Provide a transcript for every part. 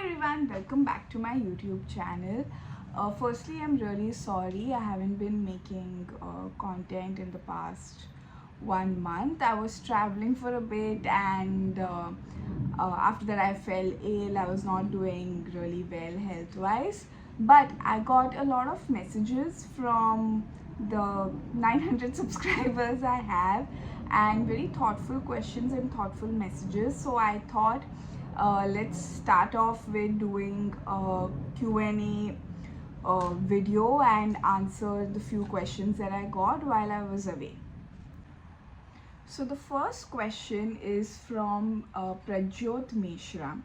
everyone, welcome back to my YouTube channel. Firstly, I'm really sorry I haven't been making content in the past 1 month. I was traveling for a bit and after that I fell ill. I was not doing really well health wise, but I got a lot of messages from the 900 subscribers I have and very thoughtful questions and thoughtful messages. So I thought let's start off with doing a Q&A video and answer the few questions that I got while I was away. So the first question is from Prajyot Mishra.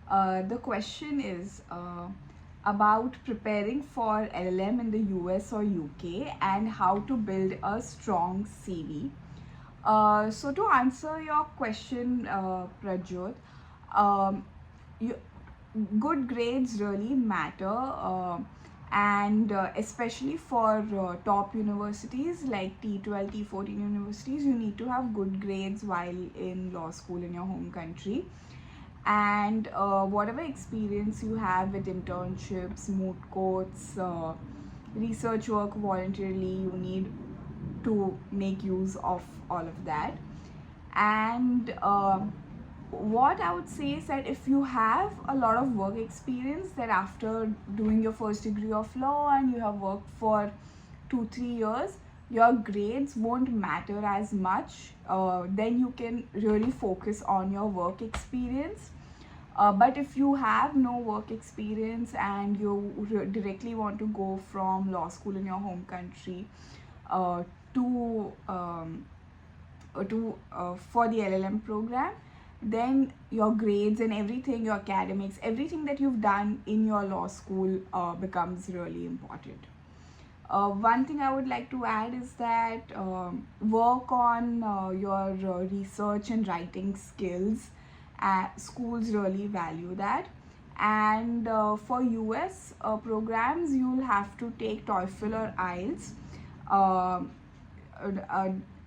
The question is about preparing for LLM in the US or UK and how to build a strong CV. So to answer your question, Prajyot, um, you, good grades really matter, and especially for top universities like T12, T14 universities, you need to have good grades while in law school in your home country. And whatever experience you have with internships, moot courts, research work voluntarily, you need to make use of all of that. And what I would say is that if you have a lot of work experience, that after doing your first degree of law and you have worked for 2-3 years, your grades won't matter as much. Then you can really focus on your work experience. But if you have no work experience and you directly want to go from law school in your home country to for the LLM program, then your grades and everything, your academics, everything that you've done in your law school becomes really important. One thing I would like to add is that work on your research and writing skills. Schools really value that. And for US programs, you'll have to take TOEFL or IELTS.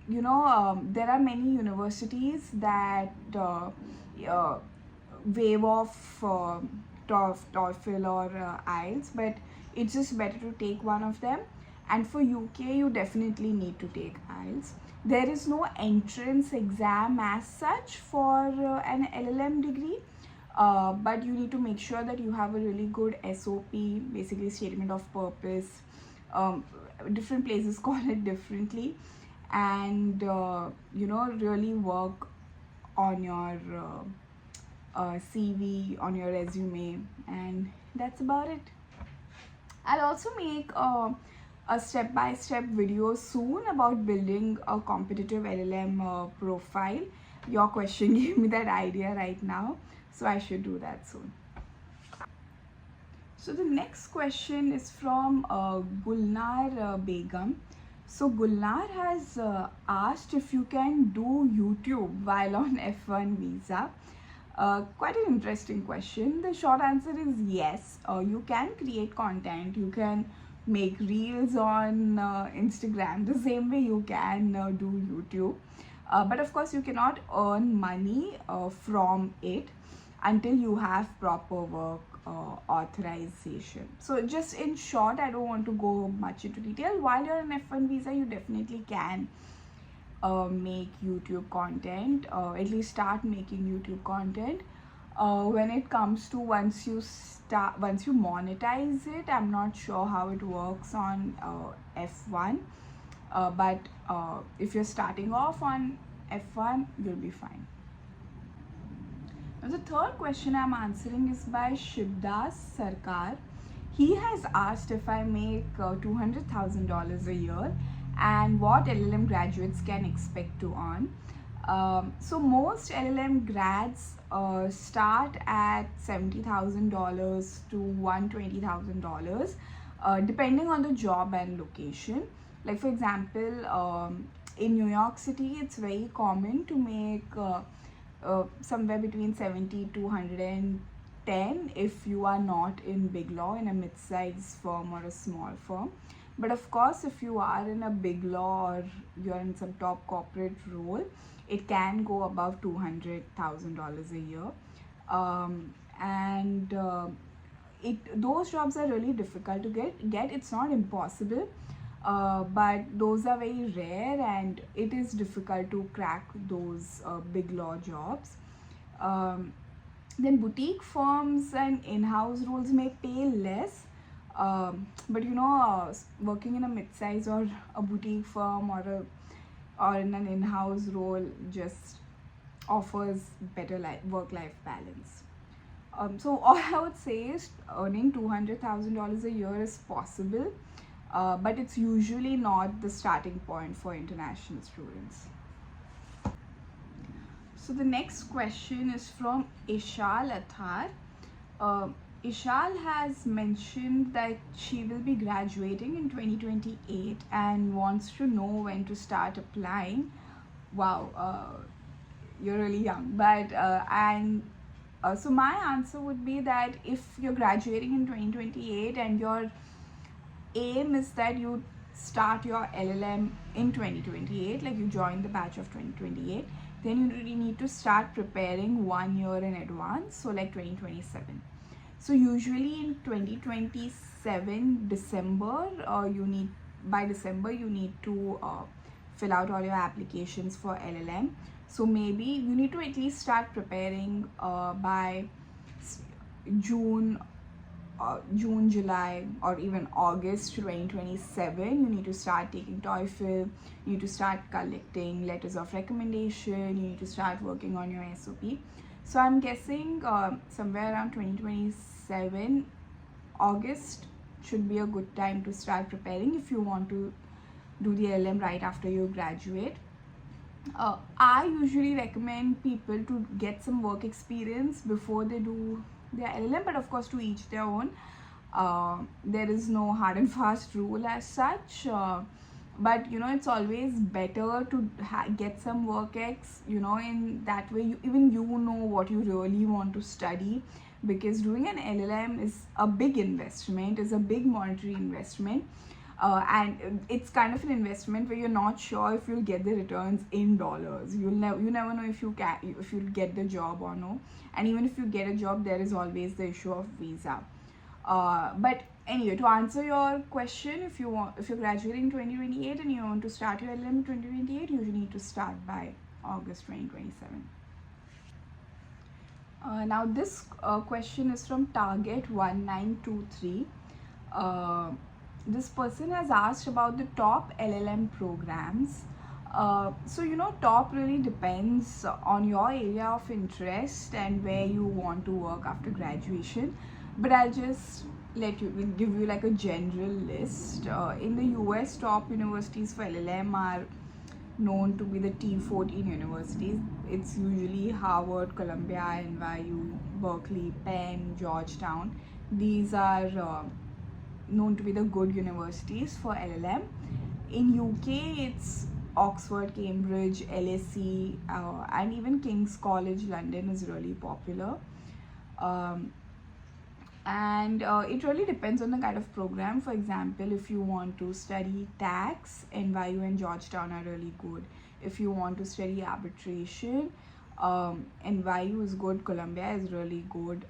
There are many universities that waive off TOEFL or IELTS, but it's just better to take one of them. And for UK, you definitely need to take IELTS. There is no entrance exam as such for an LLM degree, but you need to make sure that you have a really good SOP, basically statement of purpose. Different places call it differently, and really work on your CV, on your resume, and that's about it. I'll also make a step-by-step video soon about building a competitive LLM profile. Your question gave me that idea right now, so I should do that soon. So the next question is from Gulnar Begum. So Gulnar has asked if you can do YouTube while on F1 visa. Quite an interesting question. The short answer is yes. You can create content. You can make reels on Instagram the same way you can do YouTube. But of course, you cannot earn money from it until you have proper work authorization. So just in short, I don't want to go much into detail. While you're on F1 visa, you definitely can make YouTube content, at least start making YouTube content. When it comes to once you monetize it, I'm not sure how it works on F1, but if you're starting off on F1, you'll be fine. Now the third question I'm answering is by Shivdas Sarkar. He has asked if I make $200,000 a year and what LLM graduates can expect to earn. So most LLM grads start at $70,000 to $120,000 depending on the job and location. Like for example, in New York City, it's very common to make somewhere between 70 to 110 if you are not in big law, in a mid-sized firm or a small firm. But of course, if you are in a big law or you're in some top corporate role, it can go above $200,000 a year. and those jobs are really difficult to get. It's not impossible, but those are very rare, and it is difficult to crack those big law jobs. um, then boutique firms and in-house roles may pay less, but working in a mid-size or a boutique firm or in an in-house role just offers better work-life balance. So all I would say is earning $200,000 a year is possible, but it's usually not the starting point for international students. So the next question is from Ishal Athar. Uh, Ishal has mentioned that she will be graduating in 2028 and wants to know when to start applying. Wow, you're really young, but so my answer would be that if you're graduating in 2028 and your aim is that you start your LLM in 2028, like you join the batch of 2028, then you really need to start preparing 1 year in advance, so like 2027. So usually in 2027 December, by December you need to fill out all your applications for LLM. So maybe you need to at least start preparing by June, July, or even August 2027. You need to start taking TOEFL, you need to start collecting letters of recommendation, you need to start working on your SOP. So I'm guessing somewhere around 2027 August should be a good time to start preparing if you want to do the LLM right after you graduate. I usually recommend people to get some work experience before they do their LLM, but of course to each their own. There is no hard and fast rule as such, but it's always better to get some work in that way you know what you really want to study, because doing an LLM is a big investment, is a big monetary investment. And it's kind of an investment where you're not sure if you'll get the returns in dollars. You never know if you'll get the job or no. And even if you get a job, there is always the issue of visa. But anyway, to answer your question, if you're graduating in 2028 and you want to start your LLM in 2028, you need to start by August 2027. Now this question is from Target 1923. This person has asked about the top LLM programs. So top really depends on your area of interest and where you want to work after graduation, but I'll just give you like a general list. In the US, top universities for LLM are known to be the T14 universities. It's usually Harvard, Columbia, NYU, Berkeley, Penn, Georgetown. These are known to be the good universities for LLM. In UK, it's Oxford, Cambridge, LSE, and even King's College London is really popular. And it really depends on the kind of program. For example, if you want to study tax, NYU and Georgetown are really good. If you want to study arbitration, NYU is good, Columbia is really good.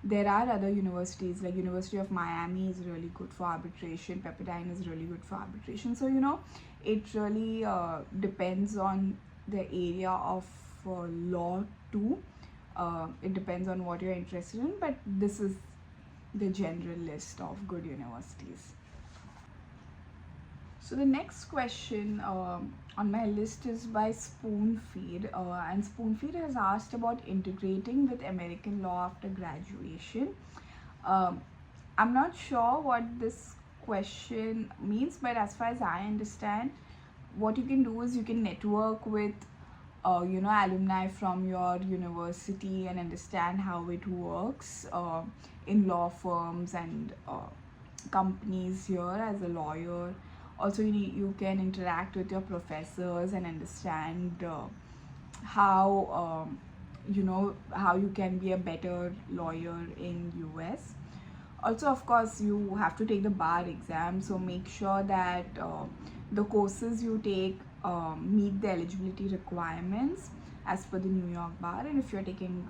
There are other universities like University of Miami is really good for arbitration, Pepperdine is really good for arbitration. So it really depends on the area of law too. It depends on what you're interested in, but this is the general list of good universities. So the next question on my list is by Spoonfeed, and Spoonfeed has asked about integrating with American law after graduation. I'm not sure what this question means, but as far as I understand, what you can do is you can network with alumni from your university and understand how it works in law firms and companies here as a lawyer. Also, you can interact with your professors and understand how how you can be a better lawyer in US. Also, of course, you have to take the bar exam, so make sure that the courses you take meet the eligibility requirements as per the New York bar. And if you're taking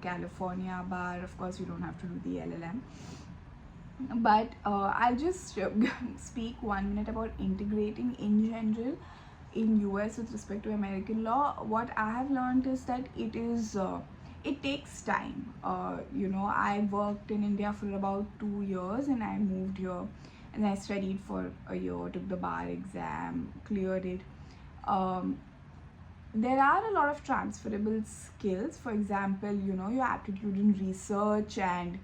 California bar. Of course, you don't have to do the LLM. But I'll just speak 1 minute about integrating in general in US with respect to American law. What I have learned is that it takes time. I worked in India for about 2 years, and I moved here, and I studied for a year, took the bar exam, cleared it. Um, there are a lot of transferable skills. For example, your aptitude in research and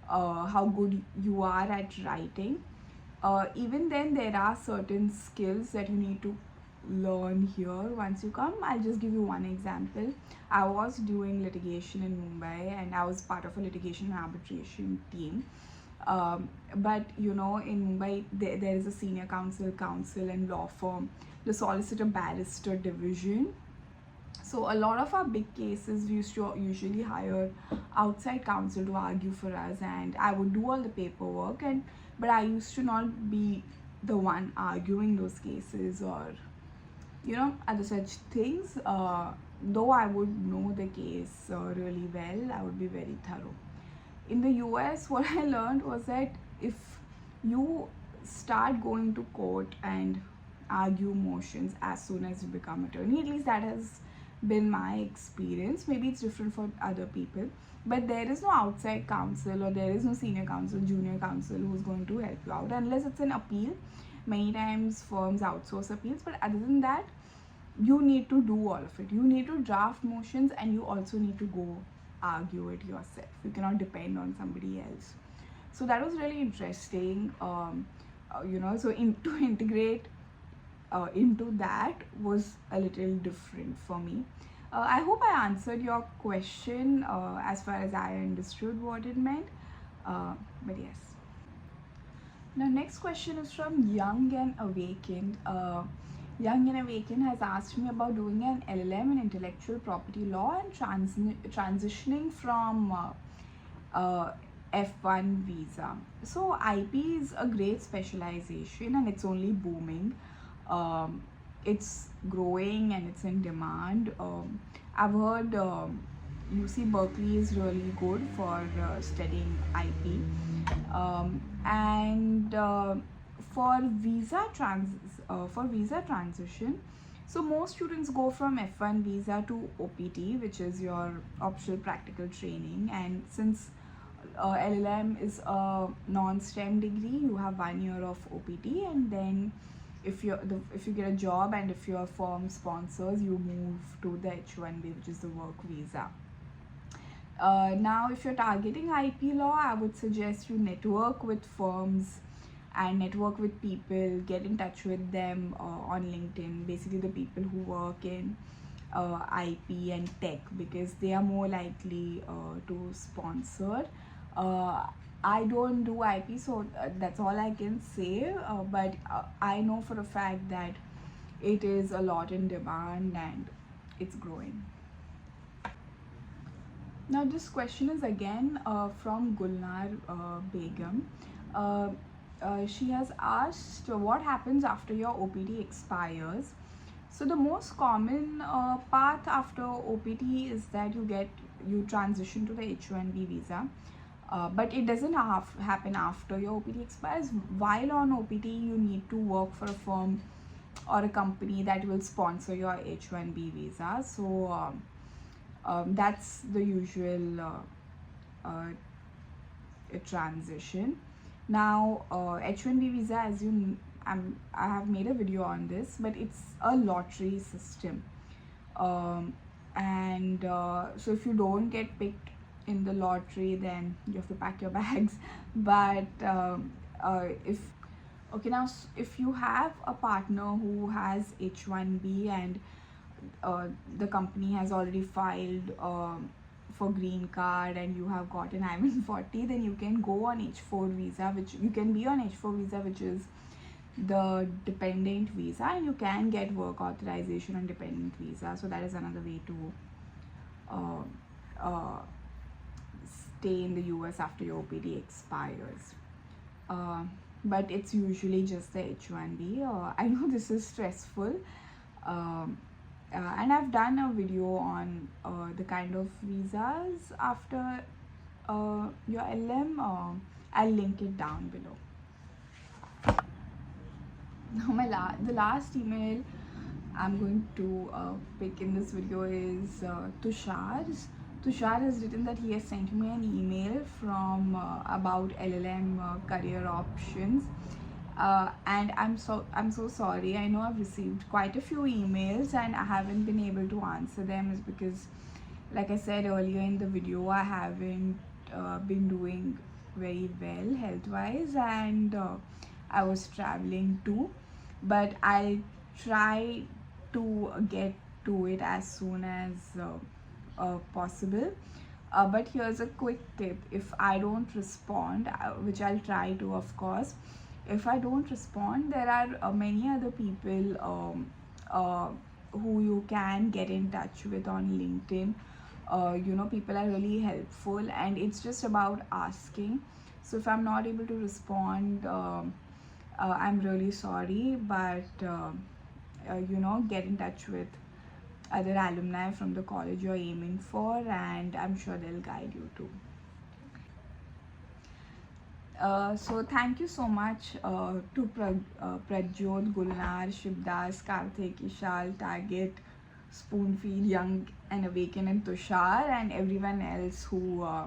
how good you are at writing. Even then, there are certain skills that you need to learn here once you come. I'll just give you one example. I was doing litigation in Mumbai, and I was part of a litigation and arbitration team. But in Mumbai, there is a senior counsel and law firm, the solicitor barrister division. So a lot of our big cases, we used to usually hire outside counsel to argue for us, and I would do all the paperwork, but I used to not be the one arguing those cases or other such things. Though I would know the case really well, I would be very thorough. In the US, what I learned was that if you start going to court and argue motions as soon as you become attorney, at least that has been my experience. Maybe it's different for other people, but there is no outside counsel, or there is no senior counsel, junior counsel who's going to help you out unless it's an appeal. Many times firms outsource appeals, but other than that, you need to do all of it. You need to draft motions, and you also need to go argue it yourself. You cannot depend on somebody else. So that was really interesting. So to integrate into that was a little different for me. I hope I answered your question as far as I understood what it meant. But yes. Now, next question is from Young and Awakened. Young and Awakened has asked me about doing an LLM in intellectual property law and transitioning from F1 visa. So IP is a great specialization, and it's only booming. It's growing and it's in demand. I've heard UC Berkeley is really good for studying IP. And for visa transition, so most students go from F1 visa to OPT, which is your optional practical training. And since LLM is a non-STEM degree, you have 1 year of OPT, and then if you get a job and if your firm sponsors, you move to the H1B, which is the work visa. Now, if you're targeting IP law, I would suggest you network with firms and network with people, get in touch with them on LinkedIn, basically the people who work in IP and tech, because they are more likely to sponsor. I don't do IP, so that's all I can say, but I know for a fact that it is a lot in demand and it's growing. Now, this question is again from Gulnar Begum. She has asked, what happens after your OPT expires? So the most common path after OPT is that you transition to the H1B visa. But it doesn't happen after your OPT expires. While on OPT, you need to work for a firm or a company that will sponsor your H1B visa. So that's the usual transition. Now, H1B visa, as I have made a video on this, but it's a lottery system. And so if you don't get picked in the lottery, then you have to pack your bags. But if you have a partner who has H1B and the company has already filed for green card and you have got an I-140, then you can go on H4 visa, which you can be on H4 visa, which is the dependent visa, and you can get work authorization on dependent visa. So that is another way to stay in the US after your OPT expires. But it's usually just the H1B. I know this is stressful, And I've done a video on the kind of visas after your LM. I'll link it down below. Now the last email I'm going to pick in this video is Tushar's. Tushar has written that he has sent me an email from about LLM career options, and I'm so sorry. I know I've received quite a few emails and I haven't been able to answer them, is because, like I said earlier in the video, I haven't been doing very well health wise, and I was traveling too, but I'll try to get to it as soon as possible. But here's a quick tip: if I don't respond, which I'll try to, of course, if I don't respond, there are many other people who you can get in touch with on LinkedIn. People are really helpful, and it's just about asking. So if I'm not able to respond, I'm really sorry, but get in touch with other alumni from the college you're aiming for, and I'm sure they'll guide you too. So thank you so much to Prajjot, Gulnar, Shivdas, Karthik, Ishal, Target, Spoonfeed, Young and Awaken, and Tushar, and everyone else who uh,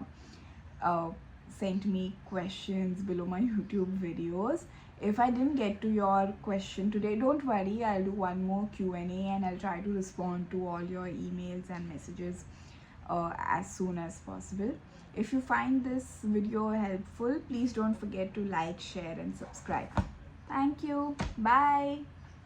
sent me questions below my YouTube videos. If I didn't get to your question today, don't worry, I'll do one more Q&A and I'll try to respond to all your emails and messages as soon as possible. If you find this video helpful, please don't forget to like, share and subscribe. Thank you. Bye.